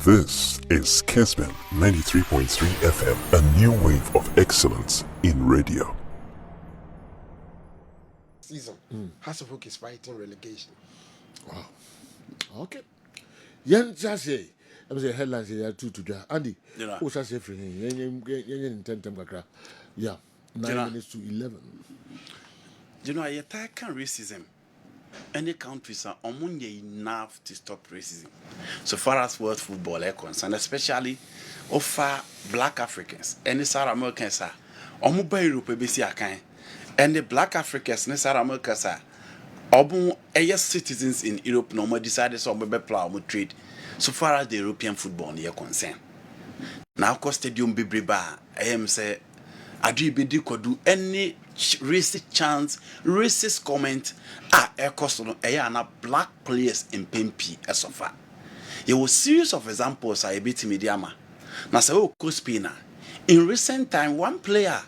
This is Kessben 93.3 FM, a new wave of excellence in radio. Season. Hasselhoek is fighting relegation. Wow. Okay. Yan Jase, I was a headlines here two to that. Andy, who's a safe in 10 kakra. Yeah, 9 minutes to 11. You know, I attack racism. Any countries are enough to stop racism. So far as world football is concerned, especially over black Africans, any South Americans are Europe and the black Africans and South Americans are citizens in Europe no more decided to plan trade so far as the European football is concerned. Now, of course, stadium Bibriba, I am say, Adribedi could do any racist chants, racist comment na black players in PMP as so far. There was series of examples I beat mediama. Now say Kessben in recent time one player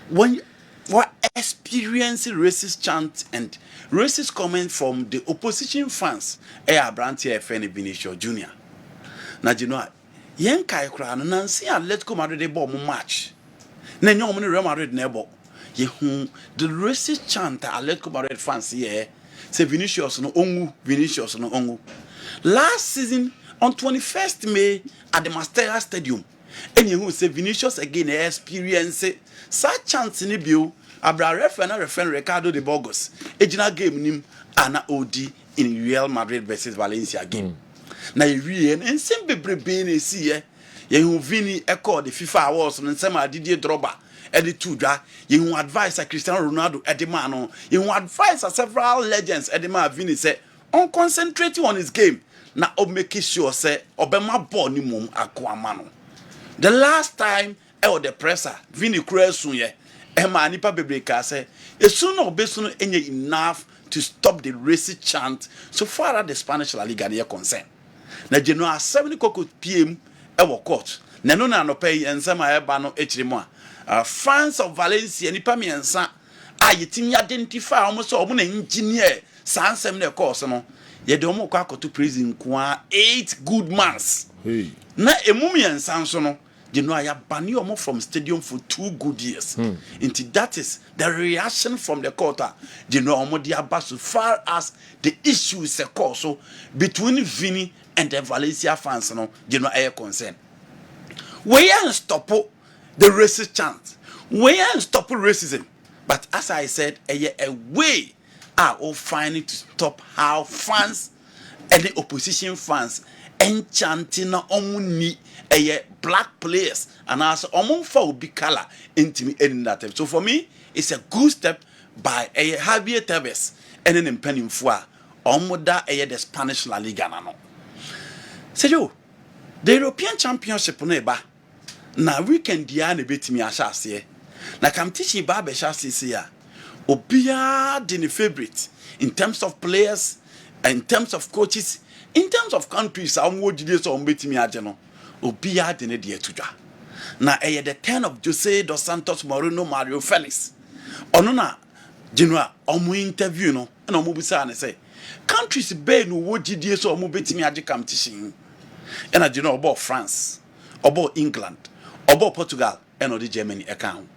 when what experiencing racist chant and racist comment from the opposition fans Branty FN Vinicius Jr. Now you know yen kai kra no nansi Atletico Madrid ball match. Na nyom no Real Madrid na ball. The racist chant Atletico Madrid fans here say Vinicius no ongu. Last season on 21st May at the Mastella Stadium, and you say Vinicius again experience such chance in the bill. Abra referee Ricardo de Burgos. Ejina game nim ana OD in Real Madrid versus Valencia game. Na you and same bebrebe na see ye Vini echo the FIFA awards and some Didier Drogba. Eddie Tudra, you advise Cristiano Ronaldo at the man, you advise several legends at the man Vini say on concentrating on his game. Now make sure say Obama born mum aquamano. The last time the presser Vini Cresunye Emma Nipa Bebreka say a soon or besoon any enough to stop the racist chant so far as the Spanish La Liga is concerned. Now January 7 PM court. Nanona no pay and some ebano hremo. Fans of Valencia nipa miensa yetimi identify almost omo engineer sansem na course no ye de omo kwa to prison kwa 8 good months. Hey. Na emu miensa nso no you know I bani omo from stadium for 2 good years. Into that is the reaction from the court. You know omo dia ba so far as the issue is a course so between Vini and the Valencia fans no you know I concern. We are stop the racist chant. We are stop racism. But as I said, a way are finding to stop how fans and the opposition fans enchanting only black players and also for big color into in that time. So for me, it's a good step by Javier Tebas and an impending for Omoda the Spanish La Liga no. So the European Championship neba. Na weekend dia na betimi ahase na kam teaching ba be hase ya obia de ne favorite in terms of players, in terms of coaches, in terms of countries amwo gide so betimi age no obia de ne de atudwa na the 10 of Jose dos Santos Moreno Mario Felix ono na genua omo interview no na omo bisa na say countries be no wo gide so omo betimi age kam teaching na genua about France, about England, about Portugal, and the Germany account.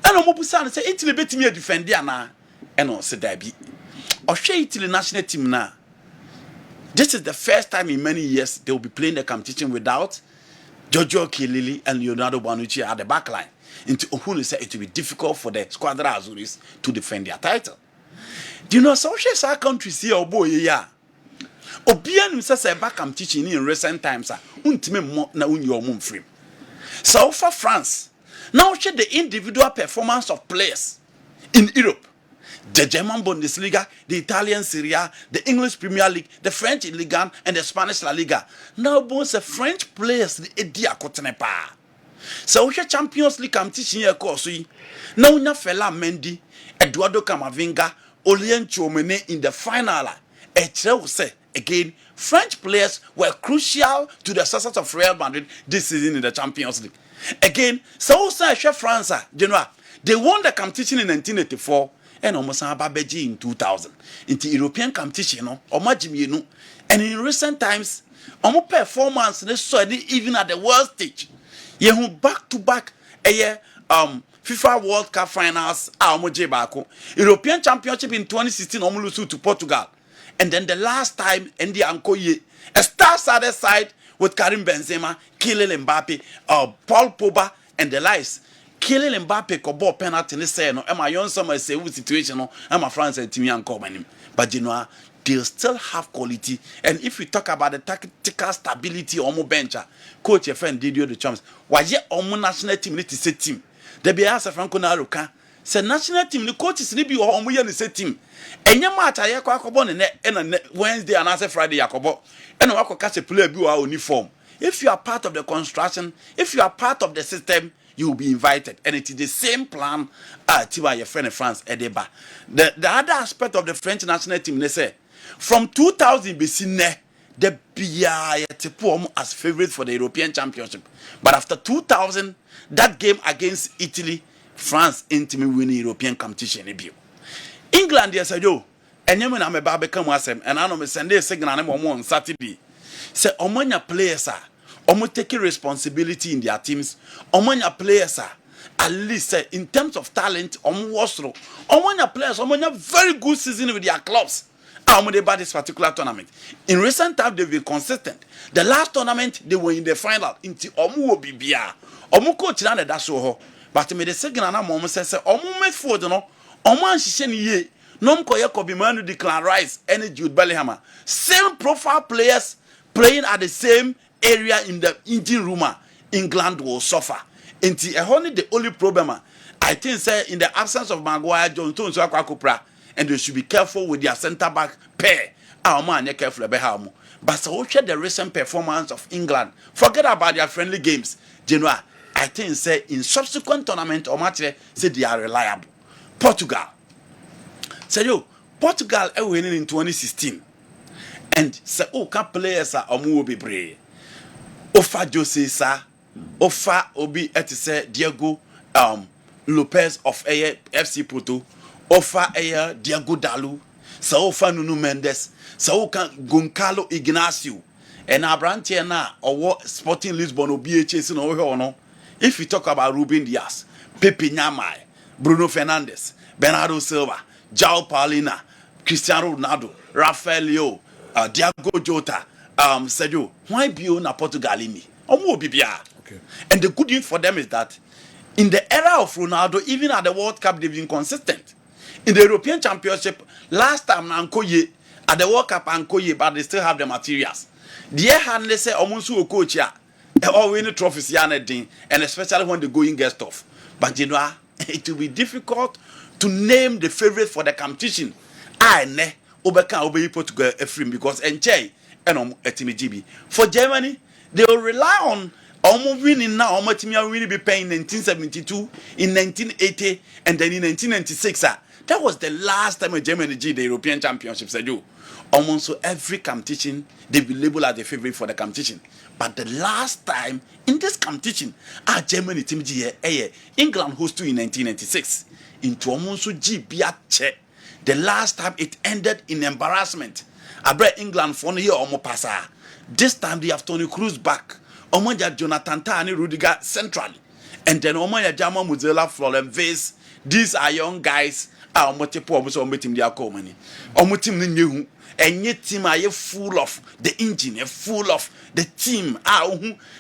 And Omobusan say Italy betimi defend na and on say dabi. Or Italy national team now. This is the first time in many years they will be playing the competition without Giorgio Chiellini and Leonardo Bonucci at the back line. Into Ohunu said it will be difficult for the Squadra Azuris to defend their title. Do you know social countries here or boy yeah? Obian say back competition in recent times untime mo na unyo mum free. So for France, now check the individual performance of players in Europe. The German Bundesliga, the Italian Serie A, the English Premier League, the French Ligue 1, and the Spanish La Liga. Now both the French players the Edia Kotenepa. So we Champions League competition here course. Now we fella Mendy, Eduardo Camavinga, Olien Chouameni in the final. Say again, French players were crucial to the success of Real Madrid this season in the Champions League. Again, so France, they won the competition in 1984 and almost Babeji in 2000. In the European competition, and in recent times, Omo performance they saw it even at the world stage. Yehu back to back FIFA World Cup finals omo je baako. European Championship in 2016 omo lose to Portugal. And then the last time Ndi Ankoye, a star-studded side with Karim Benzema, Kylian Mbappe, Paul Pogba, and the likes. Kylian Mbappe could ball penalty and say, no, am I on some situation, no, am I France and Timmy and Coleman. But you know, they still have quality. And if we talk about the tactical stability, Omo bencher, coach your friend Didier the Champs, why ye Omo national team need to say team. They be asked Franco Naruka. Say national team, the coaches need be Omo ye the same team. And your match I yakobon and Wednesday and answer Friday yakobo. And wako catch a player be our uniform. If you are part of the construction, if you are part of the system, you will be invited. And it is the same plan Tiwa your friend in France, Edeba. The other aspect of the French national team, they say, from 2000 BC, the BIA as favorite for the European Championship. But after 2000, that game against Italy, France intimately win the European competition. England, yes, I do. And you know, I'm about to come with them. And I know me send a signal on Saturday. Say, Omanya players are. Omo taking responsibility in their teams. Omanya players are. At least in terms of talent, Omo was through. Omanya players, Omanya very good season with their clubs. Omo they bought this particular tournament. In recent times, they've been consistent. The last tournament, they were in the final. Into Omo will be bia. Omo coach na that show. But me the signal na Omo say Omo made for the no. Omo anshishe ni ye. Nom koye Kobe Manu Declan Rice and Jude Bellingham. Same profile players playing at the same area in the engine room. England will suffer. Until only the only problem I think say in the absence of Maguire, John Stones and they should be careful with their centre back pair. Our man careful about but so the recent performance of England. Forget about their friendly games. Genoa, I think say in subsequent tournament or match say they are reliable. Portugal. Say yo, Portugal are winning in 2016. And say oh can players are omu be brave. Ofa Jose sa, Ofa Obi etise Diego Lopez of FC Porto, Ofa Diego Dalu, sa Ofa Nuno Mendes, sa Oka Goncalo Ignacio, and Abrantia na or Sporting Lisbon or BHS no. If you talk about Ruben Dias, Pepe Nyamai, Bruno Fernandes, Bernardo Silva, João Paulina, Cristiano Ronaldo, Rafael Leo, Diego Jota, Sergio, why be on a Portugal in me? Okay. And the good news for them is that in the era of Ronaldo, even at the World Cup, they've been consistent. In the European Championship, last time Ankoye at the World Cup Ankoye, but they still have the materials. The hand they say Omunsu coach here, or winning trophies and especially when the going gets tough. But you know, it will be difficult to name the favorite for the competition. I ne Obeka Obe Portugal Efrim because Enche and Etimi for Germany, they will rely on winning now. Team will be paying in 1972, in 1980, and then in 1996. That was the last time Germany did the European Championships. Almost so every competition they will label as the favorite for the competition. But the last time in this competition, Germany team England hosted in 1996 into almost the last time it ended in embarrassment. I brought England for here almost passa. This time they have Toni Kroos back. Omoja Jonathan Tah and Rudiger centrally. And then Omoja Jama Muzela Florent Vase. These are young guys. Omotepo Omoso Ometim dia Komani. Omotim Ninyu. And yet team are full of the engine, full of the team.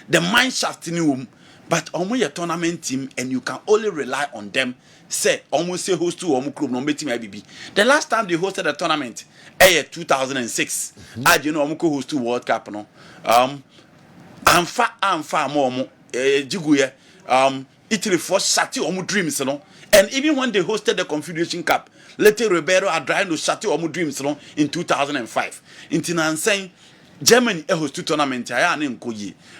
The mind shaft in you. But Omoja tournament team and you can only rely on them. Say almost say host to club no meeting IBB. The last time they hosted the tournament, 2006. I you know Omuko host to World Cup no. Amfa more Jiguye Italy for Shati Omu dreams no. And even when they hosted the Confederation Cup, later Ribeiro are trying to Shati Omu dreams no in 2005. In saying Germany host to tournament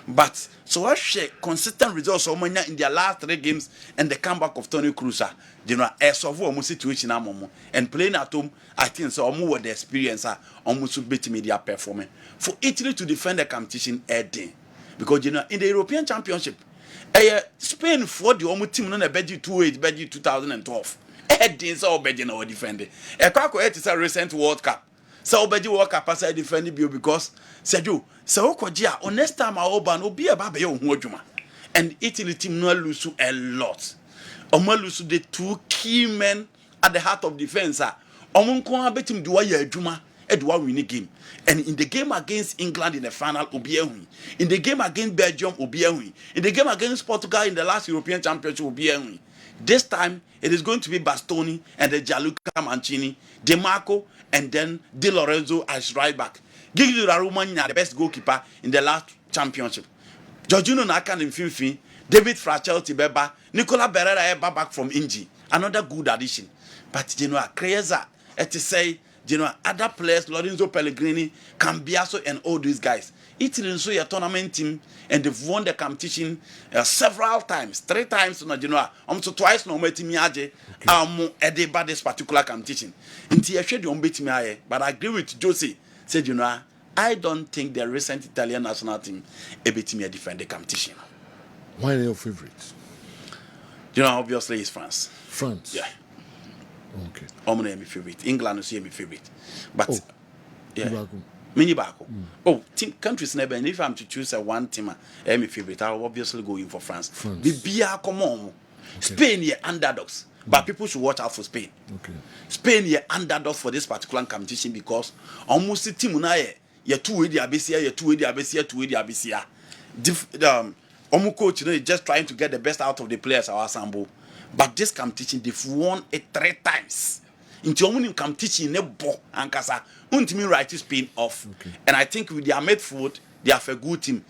but so I share consistent results in their last 3 games and the comeback of Toni Kroos. You know, as of almost situation and playing at home, I think so almost the experience almost beat media performance. For Italy to defend the competition because you know in the European Championship, Spain for the almost team on a Belgium 2012. Edin so Belgium or defending. A recent World Cup. So obeji work capacity defend bio because said you so okoji a next time I oban obi e ba be ho adwuma. And Italy team no lose a lot. Omo lose the two key men at the heart of defense. Omo nko abetim do ya adwuma e do win the game. And in the game against England in the final obi ehun. In the game against Belgium obi ehun. In the game against Portugal in the last European Championship obi ehun. This time it is going to be Bastoni and the Gianluca Mancini, De Marco and then Di Lorenzo as right back. Gigi Rarumanya, the best goalkeeper in the last championship. Jorginho Nakan in Finfin, David Frachel Tibeba, Nicola Berera back from Inji. Another good addition. But you know, Kreza, to say, you know, other players, Lorenzo Pellegrini, Cambiaso, and all these guys. Italy is a tournament team, and they've won the competition several times, 3 times, you know, almost twice. No, about this particular competition. But I agree with Josie. Said, you know, I don't think the recent Italian national team able to defend the competition. Why are your favorites? You know, obviously it's France. France. Yeah. Okay. I'm my favorite. England is my favorite. But yeah. Mini Bako. Oh, team countries never. And if I'm to choose one team, I'm my favorite. I'll obviously go in for France. Bibia, come on. Okay. Spain, yeah, underdogs. But people should watch out for Spain. Okay. Spain, yeah, underdogs for this particular competition because almost the team now, yeah, 2 way the Abysia, yeah, 2 way the Abysia, 2 way the Abysia. Coach, you know, is just trying to get the best out of the players our assemble. But this competition, they've won it 3 times. Into winning competition, nebo and kasa. Untimi write Spain off. Okay. And I think with their midfield, they have a good team.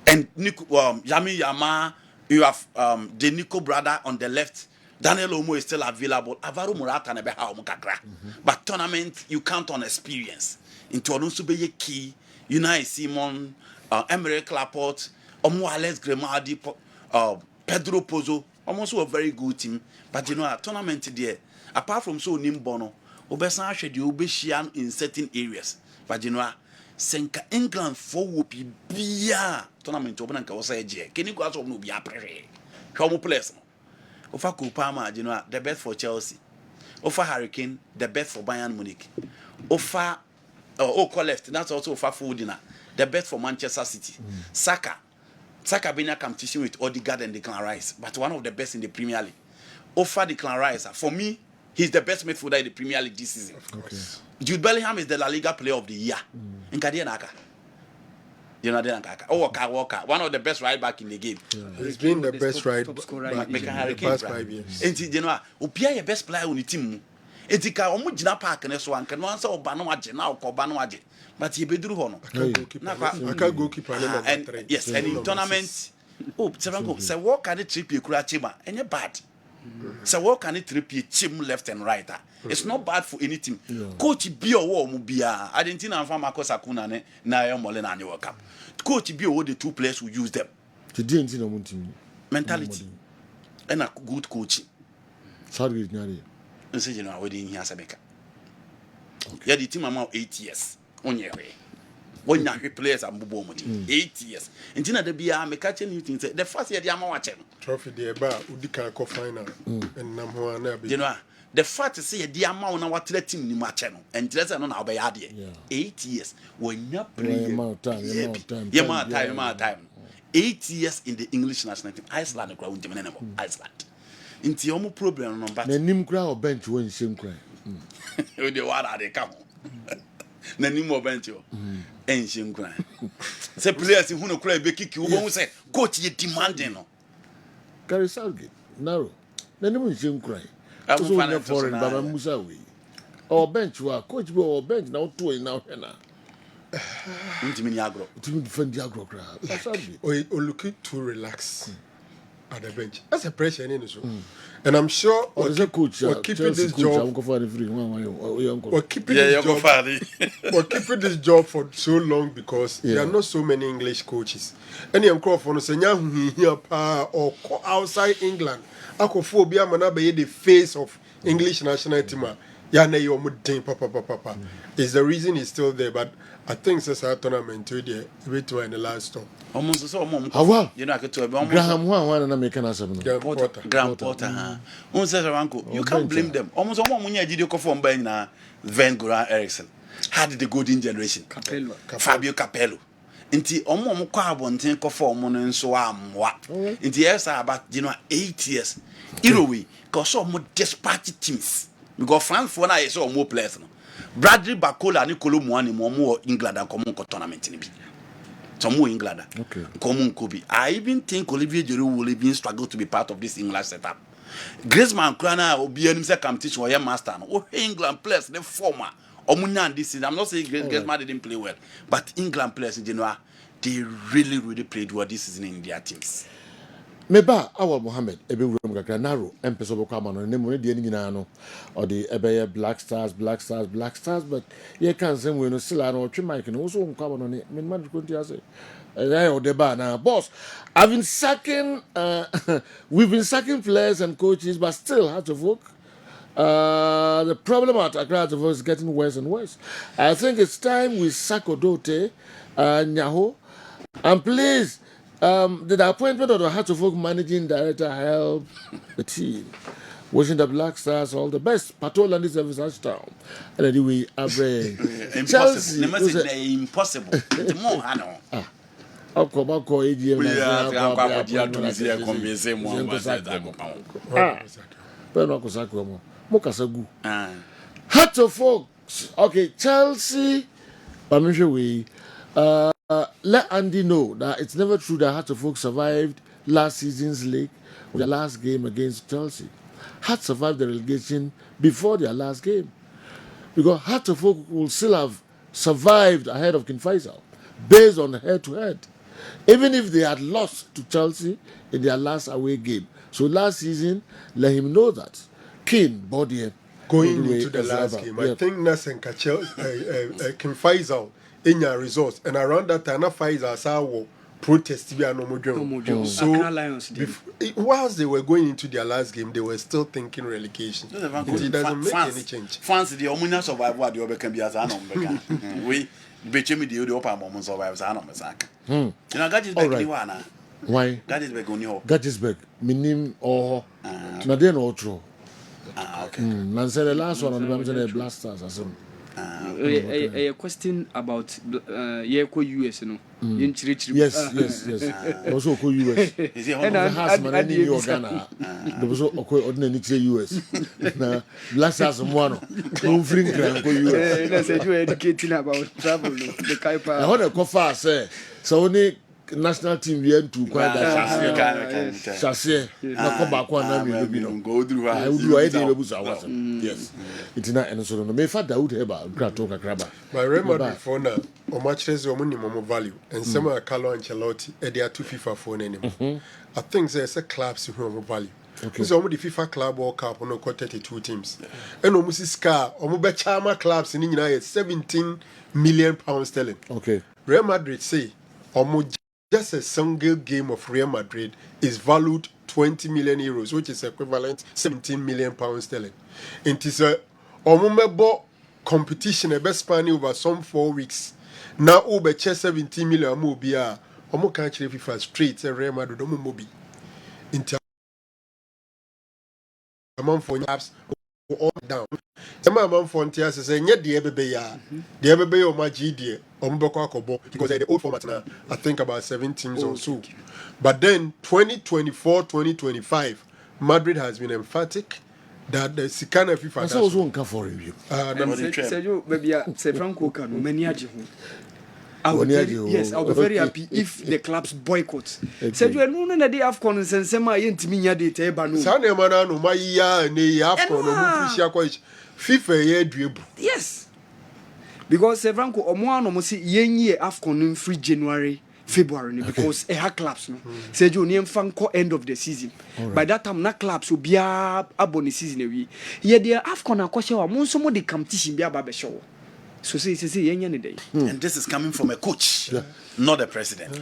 And Yami Yama, you have the Nico brother on the left. Daniel Omo is still available. Avaro Murata nebe ha omukakra. But tournament, you count on experience. Into Onusubeye Key, Unai Simon, Emerick Laporte, Omo Alex Grimaldi, Pedro Pozo, almost a very good team. But you know, a tournament there, apart from so Nimbono, Obesan Shedi Obeshian in certain areas. But you know, Senka England for whoopee bia tournament open and Kawasaje. Can you go out of no be a pressure? Come place. Ofa Kupama, you know, the best for Chelsea. Ofa Hurricane, the best for Bayern Munich. Ofa left, that's also Ofa Foodina, the best for Manchester City. Saka been a competition with Odegaard and Declan Rice, but one of the best in the Premier League. Offer Declan Rice, for me, he's the best midfielder in the Premier League this season. Okay. Jude Bellingham is the La Liga Player of the Year. In Kadianaka. You know, Walker, one of the best right back in the game. Yeah. He's been the best right back in the past 5 years. And you know, Upia your best player on the team. Etika omujina park ne so anka no ansa oba no age na okoba no age but ye beduru ho no aka goalkeeper and 3 yes and in tournament seven say what can it trip you kura chima enye bad say what can it trip you chim left and right it's not bad for any team. Coach bi owo mu bia Argentina and Fama Kosakuna ne na Yomole na World Cup coach bi owo the 2 players who use them the Argentina mu team mentality and a good coaching sorry nyari say you know we didn't hear Sabeka. Yeah, the team amount 8 years. On your way. When you players are 8 years. And Tina de Bia me catching you things. The first year the amount watching. Trophy the bar Udika co final and Namwa. You know, the fact is say the amount na what let team ni match no. And just no na obey ade. 8 years. When you play time. 8 years in the English national team. Iceland crowd team Iceland. Inti omo problem no but na nim kra o bench won nsem kra we dey wara dey come na nim o bench o ensem kra say players hu no kra be kiki wo bon say coach ye demanding no carry Southgate Naro na nim nsem kra so na foreign baba Musa we o bench wa coach be o bench na o to na o hwe na ntimi ni agro ntimi defend the agro kra Southgate o look too relax at the bench. That's a pressure in it. And I'm sure we're keeping this job. We're keeping this job for so long because there are not so many English coaches. Any microphone say here or outside England. Akophobia manabe the face of English national team. Papa. Is the reason he's still there, but I think it's a tournament in the last stop. Almost so you know I could to Graham one na make an answer. Graham Potter. You can't blame them. Almost all when you did your form by na Van Goran Eriksson. had the golden generation. Fabio Capello. Inti omo kwa abonten ko for omo no nso amwa. Inti yes about 8 years. Irowe cause omo dispatch teams. Because France for na yes omo players no. Bradley Bakola ni Kolo Muani mo England and common tournament ni bi. Some more England. Okay. Common Kobe. I even think Olivier Giroud will even struggle to be part of this English setup. Griezmann Krana will be an competition or master. Oh, England players, the former. Omunan this season. I'm not saying Griezmann didn't play well, but England players in general, they really played well this season in their teams. Meba Awal Mohammed ebe wuram kakra naro empeso boko amano ne mo ne de ni nyina no or the ebe Black Stars but ye can say we no sila no twi mic no so nko amano ne me man ko ntia say o deba na boss I've been sacking we've been sacking players and coaches but still hard to work. The problem at Accra is getting worse and worse. I think it's time we sack Odote, Nyaho, and please, did the appointment of the Heart of Folk managing director help the team? Wishing the Black Stars all the best. Patrol and this service town. And anyway, Chelsea. Impossible. It's more, I know. Ako AGM. Heart of Folks. Okay, Chelsea. Let Andy know that it's never true that Heart of Oak survived last season's league with the last game against Chelsea. Heart survived the relegation before their last game. Because Heart of Oak will still have survived ahead of King Faisal based on head-to-head. Even if they had lost to Chelsea in their last away game. So last season, let him know that. King, body going into the last game, I think Nasser King Faisal in your results, and around that time, Faisal saw protest. So, whilst they were going into their last game, they were still thinking relegation. It doesn't make any change. France, the Omuna survive what the can be as an we betray me the open moments of as an Omazaka. You know, Gagisberg, why? Gagisberg on your Gagisberg, minim or Naden or true. Okay. The last one on the Black Stars. A question about US, no? Yes. Also, US. Has many in Ghana. There was also ordinary US. Black Stars, one. No free grand US. I said you're educating about travel. The Kaipa. I want to go fast, say. So only national team we had to quite that chassis na come back one na me no go through I would do yes it's not and so no me fa Dawood Heba grato kakraba my Real Madrid for now o match is o minimum value and some are Carlo Ancelotti e dey to FIFA for anymore I think there's a clubs who value. Okay. So the FIFA Club World Cup on 32 teams. And almost Scar, Chama clubs in United 17 million pounds sterling. Okay. Real Madrid say almost just a single game of Real Madrid is valued 20 million euros, which is equivalent 17 million pounds sterling. It is a competition a best spanning over some 4 weeks. Now over 17 million mobia. Omo can't FIFA straight Real Madrid omo mobi. Into among for apps all down. Some among for Tias say, yet the Ebebe or my GD or Mboko because the old format now, I think about 7 teams or so. But then 2024-2025, Madrid has been emphatic that the Sikana FIFA has also come for review. Say you maybe say Franco can many yes, I'll be very happy if the clubs boycott. Said you no na dey AFCON nsema ye ntimi nya dey teba no. Sa na mana no mayiya na AFCON no mu pushia kwa FIFA ye aduebu. Yes. Because Franco omo no mo say yenye AFCON in free January February because ha clubs no. Said you ni mfa end of the season. By that time na clubs will be abon season ewi. Ye dey AFCON akoshe wa mo nso mo dey competition bi aba be show. So say any day. And this is coming from a coach, not a president.